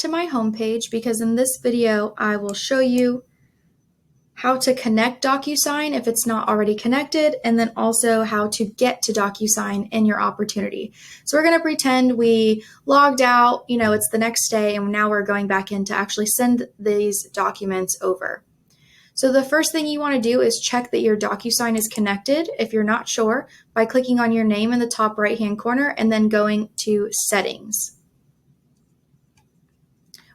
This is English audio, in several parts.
to my homepage because in this video I will show you how to connect DocuSign if it's not already connected, and then also how to get to DocuSign in your opportunity. So we're going to pretend we logged out, it's the next day, and now we're going back in to actually send these documents over. So the first thing you want to do is check that your DocuSign is connected, if you're not sure, by clicking on your name in the top right-hand corner and then going to Settings.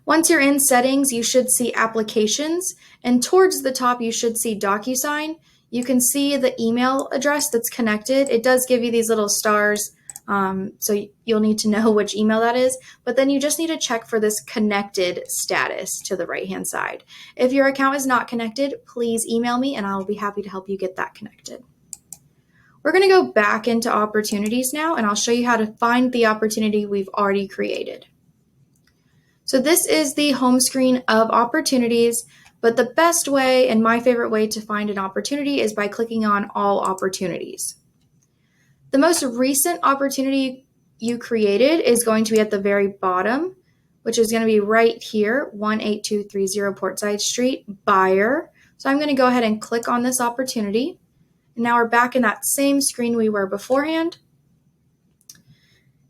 Once you're in Settings, you should see Applications, and towards the top you should see DocuSign. You can see the email address that's connected. It does give you these little stars, so you'll need to know which email that is, but then you just need to check for this connected status to the right-hand side. If your account is not connected, please email me and I'll be happy to help you get that connected. We're going to go back into Opportunities now, and I'll show you how to find the opportunity we've already created. So this is the home screen of Opportunities, but the best way and my favorite way to find an opportunity is by clicking on All Opportunities. The most recent opportunity you created is going to be at the very bottom, which is going to be right here, 18230 Portside Street, Buyer. So I'm going to go ahead and click on this opportunity. And now we're back in that same screen we were beforehand.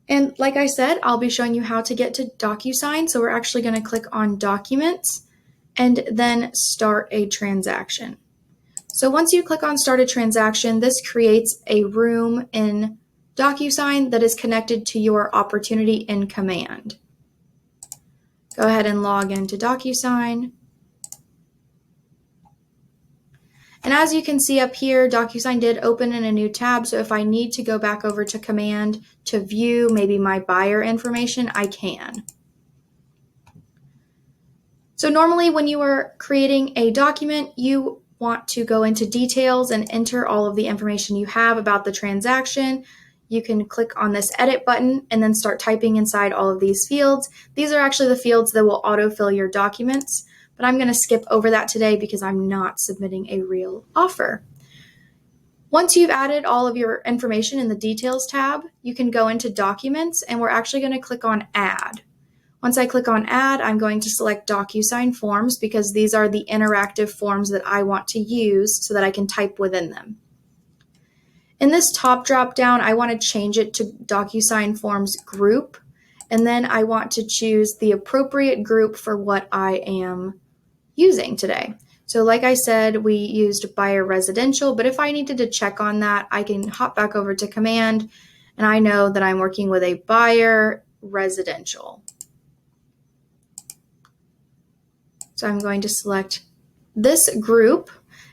And like I said, I'll be showing you how to get to DocuSign. So we're actually going to click on Documents and then Start a Transaction. So once you click on Start a Transaction, this creates a room in DocuSign that is connected to your opportunity in Command. Go ahead and log into DocuSign. And as you can see up here, DocuSign did open in a new tab, so if I need to go back over to Command to view maybe my buyer information, I can. So normally when you are creating a document, you want to go into details and enter all of the information you have about the transaction. You can click on this edit button and then start typing inside all of these fields. These are actually the fields that will autofill your documents, but I'm going to skip over that today because I'm not submitting a real offer. Once you've added all of your information in the Details tab, you can go into Documents, and we're actually going to click on Add. Once I click on Add, I'm going to select DocuSign Forms because these are the interactive forms that I want to use so that I can type within them. In this top drop down, I want to change it to DocuSign Forms Group, and then I want to choose the appropriate group for what I am using today. So like I said, we used buyer residential, but if I needed to check on that, I can hop back over to Command, and I know that I'm working with a buyer residential. So I'm going to select this group,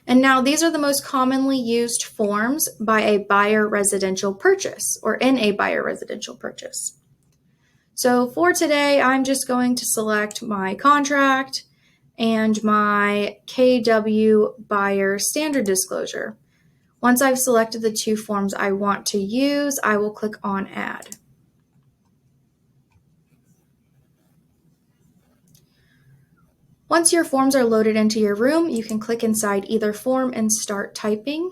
and now these are the most commonly used forms by a buyer residential purchase or in a buyer residential purchase. So for today, I'm just going to select my contract and my KW buyer standard disclosure. Once I've selected the two forms I want to use, I will click on Add. Once your forms are loaded into your room, you can click inside either form and start typing.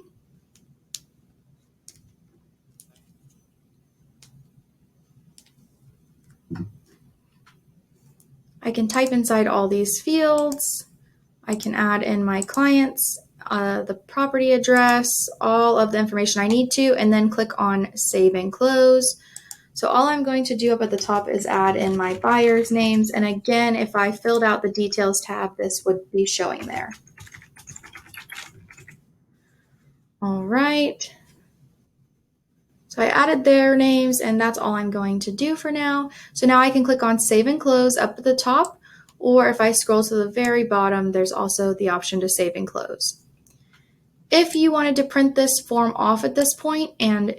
I can type inside all these fields. I can add in my clients, the property address, all of the information I need to, and then click on Save and Close. So all I'm going to do up at the top is add in my buyers' names. And again, if I filled out the Details tab, this would be showing there. All right. So I added their names, and that's all I'm going to do for now. So now I can click on Save and Close up at the top, or if I scroll to the very bottom, there's also the option to Save and Close. If you wanted to print this form off at this point and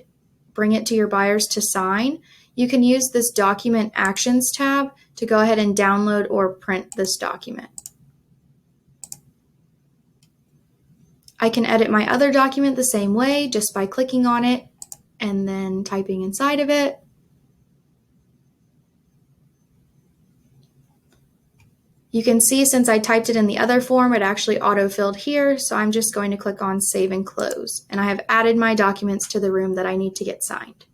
bring it to your buyers to sign, you can use this Document Actions tab to go ahead and download or print this document. I can edit my other document the same way, just by clicking on it and then typing inside of it. You can see since I typed it in the other form, it actually auto-filled here, so I'm just going to click on Save and Close. And I have added my documents to the room that I need to get signed.